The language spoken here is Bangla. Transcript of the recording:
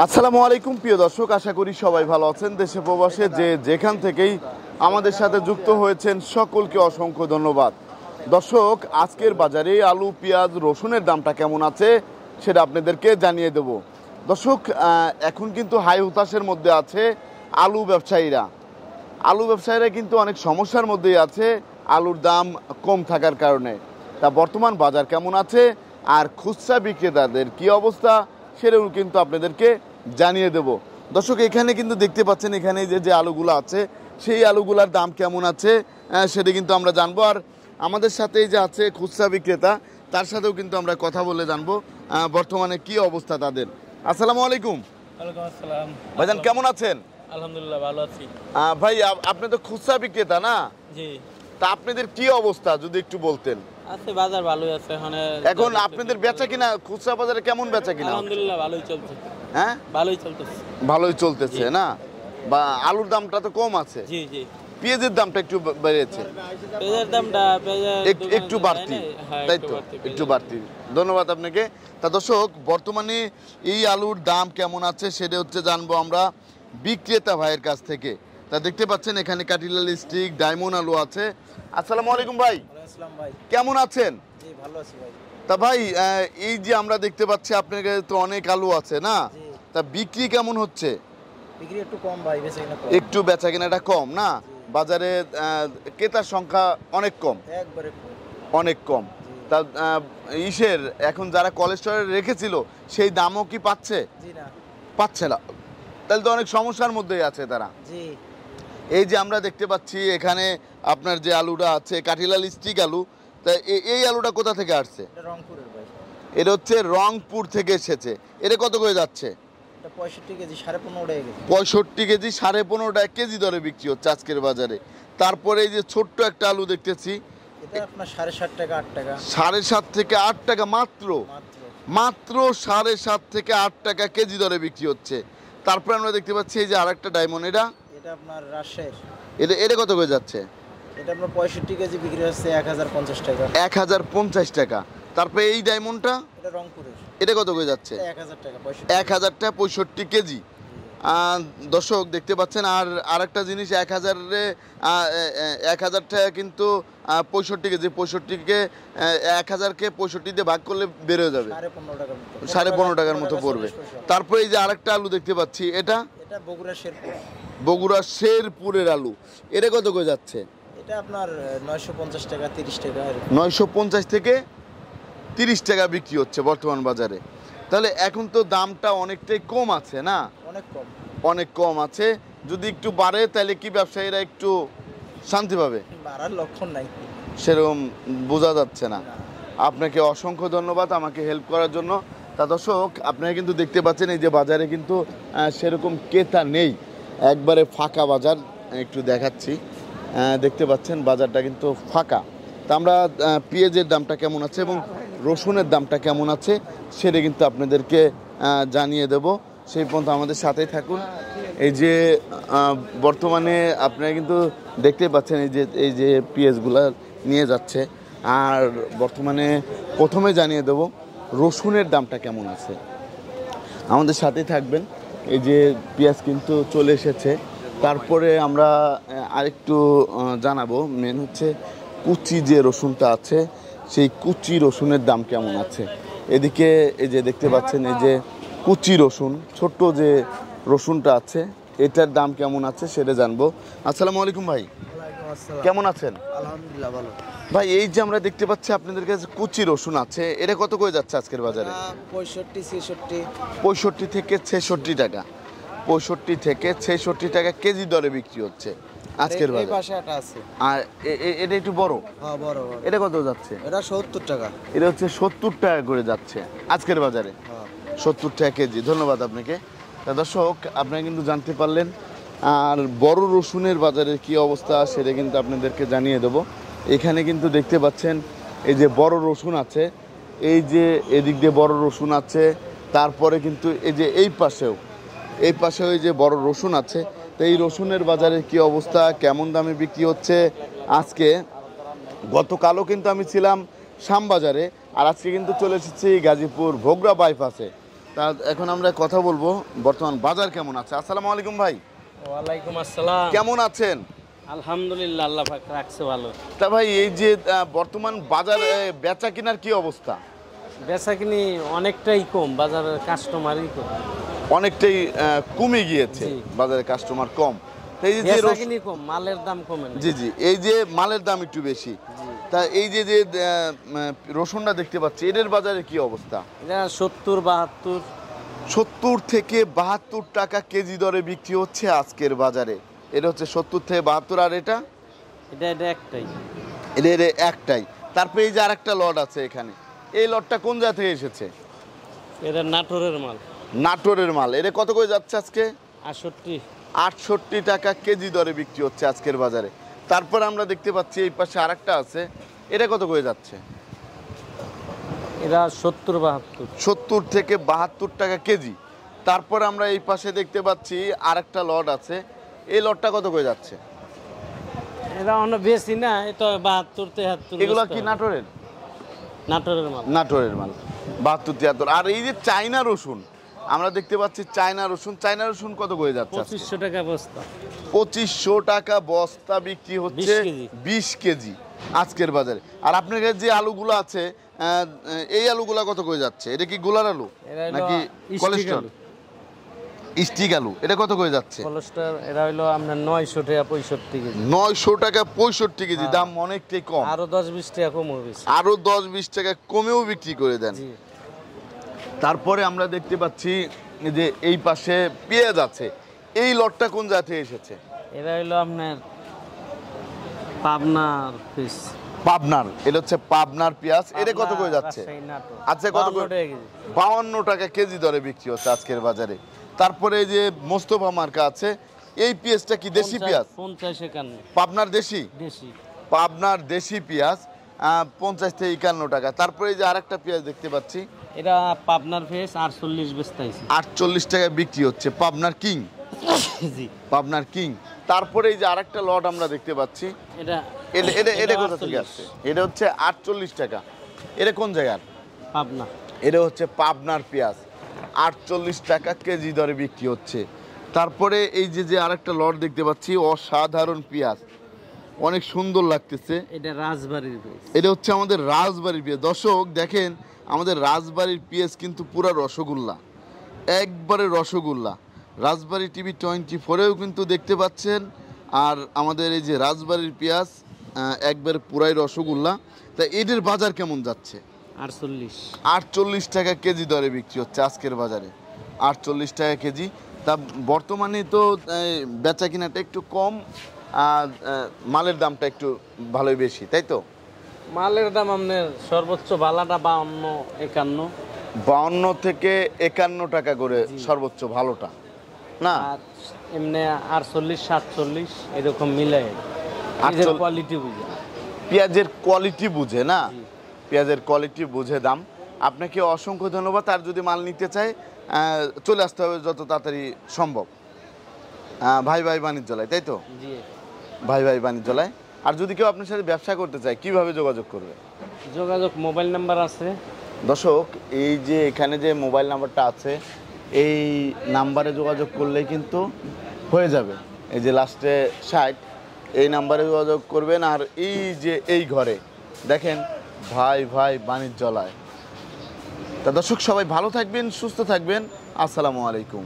আসসালামু আলাইকুম প্রিয় দর্শক, আশা করি সবাই ভালো আছেন। দেশে প্রবাসে যে যেখান থেকেই আমাদের সাথে যুক্ত হয়েছেন সকলকে অসংখ্য ধন্যবাদ। দর্শক, আজকের বাজারে আলু, পেঁয়াজ, রসুনের দামটা কেমন আছে সেটা আপনাদেরকে জানিয়ে দেব। দর্শক, এখন কিন্তু হাই হুতাশের মধ্যে আছে আলু ব্যবসায়ীরা। আলু ব্যবসায়ীরা কিন্তু অনেক সমস্যার মধ্যেই আছে আলুর দাম কম থাকার কারণে। তা বর্তমান বাজার কেমন আছে আর খুচরা বিক্রেতাদের কি অবস্থা সেটাও কিন্তু আপনাদেরকে জানিয়ে দেব। দর্শক, এখানে কিন্তু দেখতে পাচ্ছেন এখানে যে আলুগুলো আছে সেই আলুগুলার দাম কেমন আছে সেটা কিন্তু আমরা জানবো। আর আমাদের সাথে যে আছে খুচরা বিক্রেতা, তার সাথেও কিন্তু আমরা কথা বলে জানবো বর্তমানে কি অবস্থা তাদের। আসসালামু আলাইকুম। ওয়ালাইকুম আসসালাম। ভাইজান কেমন আছেন? আলহামদুলিল্লাহ ভালো আছি। ভাই, আপনি তো খুচরা বিক্রেতা না? জি। তা আপনাদের কি অবস্থা যদি একটু বলতেন। আছে, বাজার ভালোই আছে। এখন আপনাদের বেচা কিনা খুচরা বাজারে কেমন বেচা কিনা? আলহামদুলিল্লাহ ভালোই চলছে। হ্যাঁ, ভালোই চলতেছে। ভালোই চলতেছে না? বা আলুর দামটা তো কম আছে। জি জি। পেঁয়াজের দামটা একটু বেড়েছে। পেঁয়াজের দামটা একটু বাড়তি, তাই তো, একটু বাড়তি। ধন্যবাদ আপনাকে। তা দর্শক, বর্তমানে এই আলুর দাম কেমন আছে সেটা হচ্ছে জানবো আমরা বিক্রেতা ভাইয়ের কাছ থেকে। তা দেখতে পাচ্ছেন এখানে কাটিলাল স্টিক, ডায়মন্ড আলু আছে। আসসালামু আলাইকুম ভাই। আসসালাম ভাই। কেমন আছেন? জি ভালো আছি ভাই। তা ভাই, এই যে আমরা দেখতে পাচ্ছি আপনার কাছে তো অনেক আলু আছে না? তা বিক্রি কেমন হচ্ছে? বিক্রি একটু কম ভাই, বেচাকেনা কম। একটু বেচা কেনাটা কম না? বাজারে ক্রেতার সংখ্যা অনেক কম, একবারে কম, অনেক কম। তা ইসের এখন যারা কোলেস্টোরেল রেখেছিল সেই দামও কি পাচ্ছে? জি না, পাচ্ছে না। তাহলে তো অনেক সমস্যার মধ্যেই আছে তারা। জি। এই যে আমরা দেখতে পাচ্ছি এখানে আপনার যে আলুটা আছে কাঠিলাল স্টিক আলু, তা এই আলুটা কোথা থেকে আসছে? এটা রংপুরের ভাই। এটা হচ্ছে রংপুর থেকে এসেছে। এটা কত করে যাচ্ছে? এটা 65 কেজি, 15.5 টাকা কেজি। 65 কেজি, 15.5 টাকা কেজি দরে বিক্রি হচ্ছে আজকের বাজারে। তারপরে এই যে ছোট্ট একটা আলু দেখতেছি, এটা আপনার 7.5 টাকা, 8 টাকা। 7.5 থেকে 8 টাকা মাত্র। মাত্র 7.5 থেকে 8 টাকা কেজি দরে বিক্রি হচ্ছে। তারপরে আমরা দেখতে পাচ্ছি এই যে আরেকটা ডায়মন্ড, এটা আপনার রাজশাহীর। এটা কত করে যাচ্ছে? এটা আপনার 65 কেজি বিক্রি হচ্ছে 1050 টাকা। 1050 টাকা। তারপরে এই ডায়মন্ডটা, এটা রংপুরের। এটা কত করে যাচ্ছে? 1000 টাকা। 1000 টাকা 65 কেজি। দর্শক দেখতে পাচ্ছেন। আর আরেকটা জিনিস, 1000 টাকা কিন্তু 65 কেজি, 65কে 1000কে 65 দিয়ে ভাগ করলে বেড়ে যাবে 15.5 টাকার মতো পড়বে। তারপরে এই যে আরেকটা আলু দেখতে পাচ্ছি, এটা বগুড়া শেরপুর। বগুড়া শেরপুরের আলু। এটা কত করে যাচ্ছে? এটা আপনার 950 টাকা, 30 টাকা। 950 থেকে 30 টাকা বিক্রি হচ্ছে বর্তমান বাজারে। তাহলে এখন তো দামটা অনেকটাই কম আছে না? অনেক কম, অনেক কম আছে। যদি একটু বাড়ে তাহলে কি ব্যবসায়ীরা একটু শান্তি পাবে? বাড়ার লক্ষণ নাই, সেরকম বোঝা যাচ্ছে না। আপনাকে অসংখ্য ধন্যবাদ আমাকে হেল্প করার জন্য। তা দর্শক, আপনারা কিন্তু দেখতে পাচ্ছেন এই যে বাজারে কিন্তু সেরকম ক্রেতা নেই, একবারে ফাঁকা বাজার। একটু দেখাচ্ছি, দেখতে পাচ্ছেন বাজারটা কিন্তু ফাঁকা। তা আমরা পেঁয়াজের দামটা কেমন আছে এবং রসুনের দামটা কেমন আছে সেটা কিন্তু আপনাদেরকে জানিয়ে দেব। সেই পর্যন্ত আমাদের সাথেই থাকুন। এই যে বর্তমানে আপনারা কিন্তু দেখতে পাচ্ছেন এই যে পেঁয়াজগুলা নিয়ে যাচ্ছে। আর বর্তমানে প্রথমে জানিয়ে দেব রসুনের দামটা কেমন আছে। আমাদের সাথেই থাকবেন। এই যে পেঁয়াজ কিন্তু চলে এসেছে। তারপরে আমরা আরেকটু জানাবো, মেন হচ্ছে কুচি যে রসুনটা আছে সেই কুচি রসুনের দাম কেমন আছে। এদিকে এই যে দেখতে পাচ্ছেন এই যে কুচি রসুন, ছোট্ট যে রসুনটা আছে এটার দাম কেমন আছে সেটা জানবো। আসসালামু আলাইকুম ভাই। কেমন আছেন? আলহামদুলিল্লাহ ভালো। ভাই, এই যে আমরা দেখতে পাচ্ছি আপনাদের কাছে কুচি রসুন আছে, এটা কত করে যাচ্ছে আজকের বাজারে? 65 থেকে 66 টাকা। 65 থেকে 66 টাকা কেজি দরে বিক্রি হচ্ছে আজকের বাজারে। আর এটা একটু বড়। হ্যাঁ বড়। এটা কত যাচ্ছে? এটা 70 টাকা। এটা হচ্ছে 70 টাকা করে যাচ্ছে আজকের বাজারে। 70 টাকা কেজি। ধন্যবাদ আপনাকে। তা দর্শক, আপনারা কিন্তু জানতে পারলেন। আর বড় রসুনের বাজারের কি অবস্থা সেটা কিন্তু আপনাদেরকে জানিয়ে দেব। এখানে কিন্তু দেখতে পাচ্ছেন এই যে বড় রসুন আছে, এই যে এদিক দিয়ে বড় রসুন আছে। তারপরে কিন্তু এই যে এই পাশেও এই যে বড় রসুন আছে। তো এই রসুনের বাজারের কি অবস্থা, কেমন দামে বিক্রি হচ্ছে আজকে। গতকালও কিন্তু আমি ছিলাম শ্যামবাজারে, আর আজকে কিন্তু চলে এসেছি গাজীপুর ভোগড়া বাইপাসে। তা এখন আমরা কথা বলবো বর্তমান বাজার কেমন আছে। আসসালামু আলাইকুম ভাই। ওয়ালাইকুম আসসালাম। কেমন আছেন? আলহামদুলিল্লাহ, আল্লাহ পাক রাখছে ভালো। তা ভাই এই যে বর্তমান বাজারে বেচা কেনার কি অবস্থা? বেচা কিনি অনেকটাই কম, বাজারের কাস্টমারই কম, অনেকটাই কমে গিয়েছে, জি। বাজারে কাস্টমার কম। তো এই যে বেচা কিনি কম, মালের দাম কমে না। জি জি, এই যে মালের দাম একটু বেশি। তা এই যে যে রসুনটা দেখতে পাচ্ছি এদের বাজারে কি অবস্থা? এটা 70-72। 70 থেকে 72 টাকা কেজি দরে বিক্রি হচ্ছে আজকের বাজারে। এটা হচ্ছে 70 থেকে 72। আর এটা এটা একটাই। এটা একটাই। তারপরে এই যে আরেকটা লট আছে এখানে, এই লটটা কোন জায়গা থেকে এসেছে? এটা নাটোরের মাল। নাটোরের মাল। এটা কত করে যাচ্ছে আজকে? 68। 68 টাকা কেজি দরে বিক্রি হচ্ছে আজকের বাজারে। তারপর আমরা দেখতে পাচ্ছি এই পাশে আরেকটা আছে, এটা কত করে যাচ্ছে? এটা 70-72। 70 থেকে 72 টাকা কেজি। তারপর আমরা এই পাশে দেখতে পাচ্ছি আরেকটা লট আছে, এই লটটা কত করে যাচ্ছে? এটা অনেক বেশি না, এটা 72-73। এগুলো কি নাটোরের? নাটোরের মাল। নাটোরের মাল 72-73। আর এই যে চায়না রসুন আমরা দেখতে পাচ্ছি, চায়না রসুন কত করে যাচ্ছে? 2500 টাকা বস্তা। 2500 টাকা বস্তা বিক্রি হচ্ছে 20 কেজি আজকের বাজারে। আর আপনার কাছে যে আলুগুলো আছে এই আলুগুলো কত করে যাচ্ছে? এটা কি গোলার আলু নাকি কোলেস্ট্রল? স্টিক আলু। এটা কত করে যাচ্ছে? কোলেস্ট্রল এটা হলো আপনার 900 টাকা 65 কেজি। 900 টাকা 65 কেজি। দাম অনেকটাই কম। আরো 10-20 টাকা কম হবে। আরো 10-20 টাকা কমেও বিক্রি করে দেন। তারপরে আমরা দেখতে পাচ্ছি যে এই পাশে পেঁয়াজ আছে, এই লটটা কোন জায়গা থেকে এসেছে? এটা হলো আপনার পাবনার পিস। পাবনার। এটা হচ্ছে পাবনার পেঁয়াজ। এটা কত করে যাচ্ছে? আচ্ছা, কত করে? 52 টাকা কেজি দরে বিক্রি হচ্ছে আজকের বাজারে। তারপরে এই যে মোস্তফা মার্কা আছে, এই পেঁয়াজটা কি দেশি পেঁয়াজ? 50-51। পাবনার দেশি? দেশি। পাবনার দেশি পেঁয়াজ 50 থেকে 51 টাকা। তারপরে এই যে আরেকটা পেঁয়াজ দেখতে পাচ্ছি, এটা পাবনার ফেস 48 বেচতাইছে। 48 টাকা বিক্রি হচ্ছে পাবনার কিং। জি, পাবনার কিং। তারপরে এই যে আরেকটা লট আমরা দেখতে পাচ্ছি, এটা এটা কোথা থেকে আসছে? এটা হচ্ছে 48 টাকা। এটা কোন জায়গার? পাবনা। এটা হচ্ছে পাবনার পেঁয়াজ, 48 টাকা কেজি দরে বিক্রি হচ্ছে। তারপরে এই যে যে আরেকটা লট দেখতে পাচ্ছি, অসাধারণ পেঁয়াজ, অনেক সুন্দর লাগতেছে। এটা রাজবাড়ির পেঁয়াজ। এটা হচ্ছে আমাদের রাজবাড়ির পেঁয়াজ। দর্শক দেখেন, আমাদের রাজবাড়ির পেঁয়াজ কিন্তু পুরা রসগোল্লা, একবারে রসগোল্লা। রাজবাড়ি টিভি 24-এও কিন্তু দেখতে পাচ্ছেন। আর আমাদের এই যে রাজবাড়ির পেঁয়াজ একবারে পুরাই রসগোল্লা। তা এদের বাজার কেমন যাচ্ছে? 48 টাকা কেজি দরে বিক্রি হচ্ছে আজকের বাজারে। 48 টাকা কেজি। তা বর্তমানে তো বেচা কিনাটা একটু কম, আর মালের দামটা একটু ভালোই বেশি, তাই তো? মালের দাম আপনার সর্বোচ্চ বালাটা 52-51। 52 থেকে 51 টাকা করে সর্বোচ্চ ভালোটা, না? আর এমনি 48-47 এরকম মিলাই। কোয়ালিটি বুঝে, পেঁয়াজের কোয়ালিটি বুঝে, না? পেঁয়াজের কোয়ালিটি বুঝে দাম। আপনাকে অসংখ্য ধন্যবাদ। আর যদি মাল নিতে চায় চলে আসতে হবে যত তাড়াতাড়ি সম্ভব ভাই বাণিজ্যালয়, তাই তো? জি, ভাই বাণিজ্যালয়। আর যদি কেউ আপনার সাথে ব্যবসা করতে চায় কিভাবে যোগাযোগ করবে? যোগাযোগ মোবাইল নাম্বার আছে। দর্শক এই যে এখানে যে মোবাইল নাম্বারটা আছে, এই নাম্বারে যোগাযোগ করলেই কিন্তু হয়ে যাবে। এই যে লাস্টে 60, এই নাম্বারে যোগাযোগ করবেন। আর এই যে এই ঘরে দেখেন ভাই বাণিজ্যালয়। তা দর্শক সবাই ভালো থাকবেন, সুস্থ থাকবেন। আসসালামু আলাইকুম।